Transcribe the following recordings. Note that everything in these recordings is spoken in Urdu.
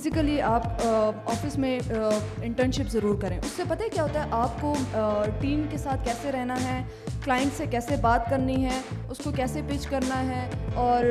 فزیکلی آپ آفس میں انٹرنشپ ضرور کریں. اس سے پتہ ہے کیا ہوتا ہے, آپ کو ٹیم کے ساتھ کیسے رہنا ہے, کلائنٹ سے کیسے بات کرنی ہے, اس کو کیسے پچ کرنا ہے, اور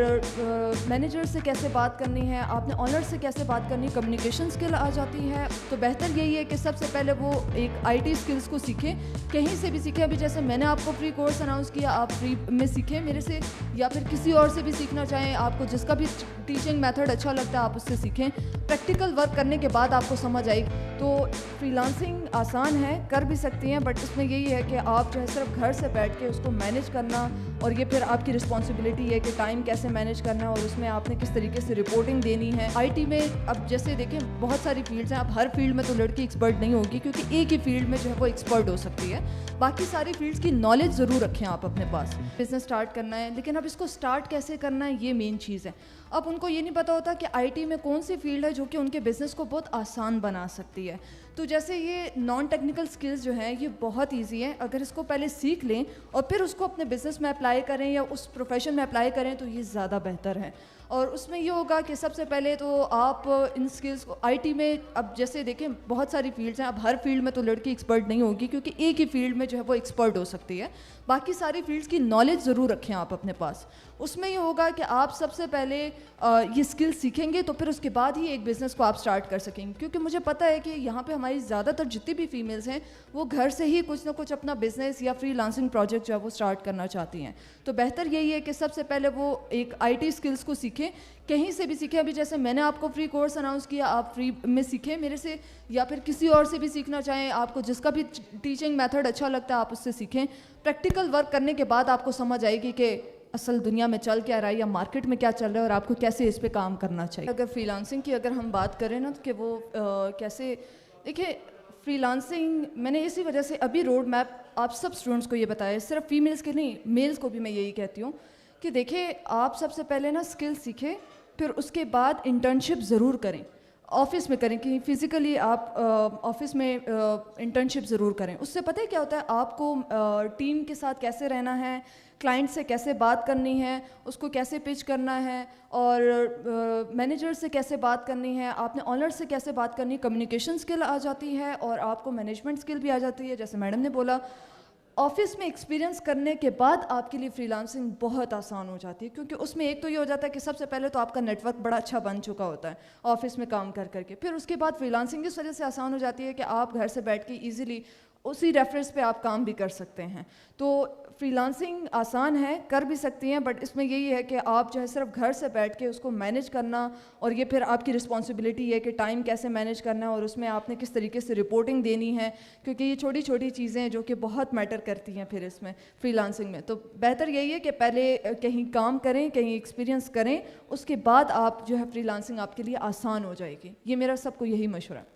مینیجر سے کیسے بات کرنی ہے, آپ نے آنر سے کیسے بات کرنی ہے, کمیونیکیشن اسکل آ جاتی ہے. تو بہتر یہی ہے کہ سب سے پہلے وہ ایک آئی ٹی اسکلس کو سیکھیں, کہیں سے بھی سیکھیں. ابھی جیسے میں نے آپ کو فری کورس اناؤنس کیا, آپ فری میں سیکھیں میرے سے, یا پھر کسی اور سے بھی سیکھنا چاہیں, آپ کو جس کا بھی ٹیچنگ میتھڈ اچھا لگتا ہے آپ اس سے سیکھیں. پریکٹیکل ورک کرنے کے بعد آپ کو سمجھ آئی. تو فری لانسنگ آسان ہے, کر بھی سکتی ہیں, بٹ اس میں یہی ہے کہ آپ جو ہے صرف گھر سے بیٹھ کے اس کو مینیج کرنا, اور یہ پھر آپ کی رسپانسبلٹی ہے کہ ٹائم کیسے مینیج کرنا ہے, اور اس میں آپ نے کس طریقے سے رپورٹنگ دینی ہے. آئی ٹی میں اب جیسے دیکھیں بہت ساری فیلڈس ہیں, اب ہر فیلڈ میں تو لڑکی ایکسپرٹ نہیں ہوگی, کیونکہ ایک ہی فیلڈ میں جو ہے وہ ایکسپرٹ ہو سکتی ہے. باقی ساری فیلڈس کی نالج ضرور رکھیں آپ اپنے پاس. بزنس اسٹارٹ کرنا ہے, لیکن اب اس کو اسٹارٹ کیسے کرنا ہے یہ مین چیز ہے. اب ان کو یہ نہیں پتہ ہوتا کہ آئی ٹی میں کون سی فیلڈ ہے جو کہ ان کے بزنس کو بہت آسان بنا سکتی ہے. تو جیسے یہ نان ٹیکنیکل سکلز جو ہیں یہ بہت ایزی ہیں, اگر اس کو پہلے سیکھ لیں اور پھر اس کو اپنے بزنس میں اپلائی کریں یا اس پروفیشن میں اپلائی کریں تو یہ زیادہ بہتر ہے. اور اس میں یہ ہوگا کہ سب سے پہلے تو آپ ان سکلز کو آئی ٹی میں, اب جیسے دیکھیں بہت ساری فیلڈس ہیں, اب ہر فیلڈ میں تو لڑکی ایکسپرٹ نہیں ہوگی, کیونکہ ایک ہی فیلڈ میں جو ہے وہ ایکسپرٹ ہو سکتی ہے. باقی ساری فیلڈس کی نالج ضرور رکھیں آپ اپنے پاس. اس میں یہ ہوگا کہ آپ سب سے پہلے یہ اسکل سیکھیں گے تو پھر اس کے بعد ہی ایک بزنس کو آپ اسٹارٹ کر سکیں گے. کیونکہ مجھے پتہ ہے کہ یہاں پہ ہماری زیادہ تر جتنی بھی فیمیلز ہیں وہ گھر سے ہی کچھ نہ کچھ اپنا بزنس یا فری لانسنگ پروجیکٹ جو ہے وہ اسٹارٹ کرنا چاہتی ہیں. تو بہتر یہی ہے کہ سب سے پہلے وہ ایک آئی ٹی اسکلس کو سیکھیں, کہیں سے بھی سیکھیں. ابھی جیسے میں نے آپ کو فری کورس اناؤنس کیا, آپ فری میں سیکھیں میرے سے, یا پھر کسی اور سے بھی سیکھنا چاہیں, آپ کو جس کا بھی ٹیچنگ میتھڈ اچھا لگتا ہے آپ اس سے سیکھیں. پریکٹیکل ورک کرنے کے بعد آپ کو سمجھ آئے گی کہ اصل دنیا میں چل کیا رہا ہے یا مارکیٹ میں کیا چل رہا ہے, اور آپ کو کیسے اس پہ کام کرنا چاہیے. اگر فری لانسنگ کی اگر ہم بات کریں نا, تو کہ وہ کیسے, دیکھیں فری لانسنگ میں نے اسی وجہ سے ابھی روڈ میپ آپ سب اسٹوڈنٹس کو یہ بتایا ہے, صرف فیمیلس کے نہیں میلس کو بھی میں یہی کہتی ہوں کہ دیکھیں آپ سب سے پہلے نا اسکل سیکھیں, پھر اس کے بعد انٹرنشپ ضرور کریں. آفس میں کریں, کہ فزیکلی آپ آفس میں انٹرنشپ ضرور کریں. اس سے پتہ ہے کیا ہوتا ہے, آپ کو ٹیم کے ساتھ کیسے رہنا ہے, کلائنٹ سے کیسے بات کرنی ہے, اس کو کیسے پچ کرنا ہے, اور مینیجر سے کیسے بات کرنی ہے, آپ نے آنر سے کیسے بات کرنی ہے. کمیونیکیشن اسکل آ جاتی ہے, اور آپ کو مینجمنٹ اسکل بھی آ جاتی ہے. جیسے میڈم نے بولا, آفس میں ایکسپیرینس کرنے کے بعد آپ کے لیے فری لانسنگ بہت آسان ہو جاتی ہے. کیونکہ اس میں ایک تو یہ ہو جاتا ہے کہ سب سے پہلے تو آپ کا نیٹ ورک بڑا اچھا بن چکا ہوتا ہے آفس میں کام کر کے. پھر اس کے بعد فری لانسنگ اس وجہ سے آسان ہو جاتی ہے کہ آپ گھر سے بیٹھ کے ایزیلی اسی ریفرنس پہ آپ کام بھی کر سکتے ہیں. تو فری لانسنگ آسان ہے, کر بھی سکتی ہیں, بٹ اس میں یہی ہے کہ آپ جو ہے صرف گھر سے بیٹھ کے اس کو مینیج کرنا, اور یہ پھر آپ کی رسپانسبلٹی ہے کہ ٹائم کیسے مینیج کرنا ہے, اور اس میں آپ نے کس طریقے سے رپورٹنگ دینی ہے. کیونکہ یہ چھوٹی چھوٹی چیزیں ہیں جو کہ بہت میٹر کرتی ہیں پھر اس میں فری لانسنگ میں. تو بہتر یہی ہے کہ پہلے کہیں کام کریں, کہیں ایکسپیرینس کریں, اس کے بعد آپ جو ہے فری لانسنگ آپ کے لیے آسان ہو جائے گی. یہ میرا سب کو یہی مشورہ ہے.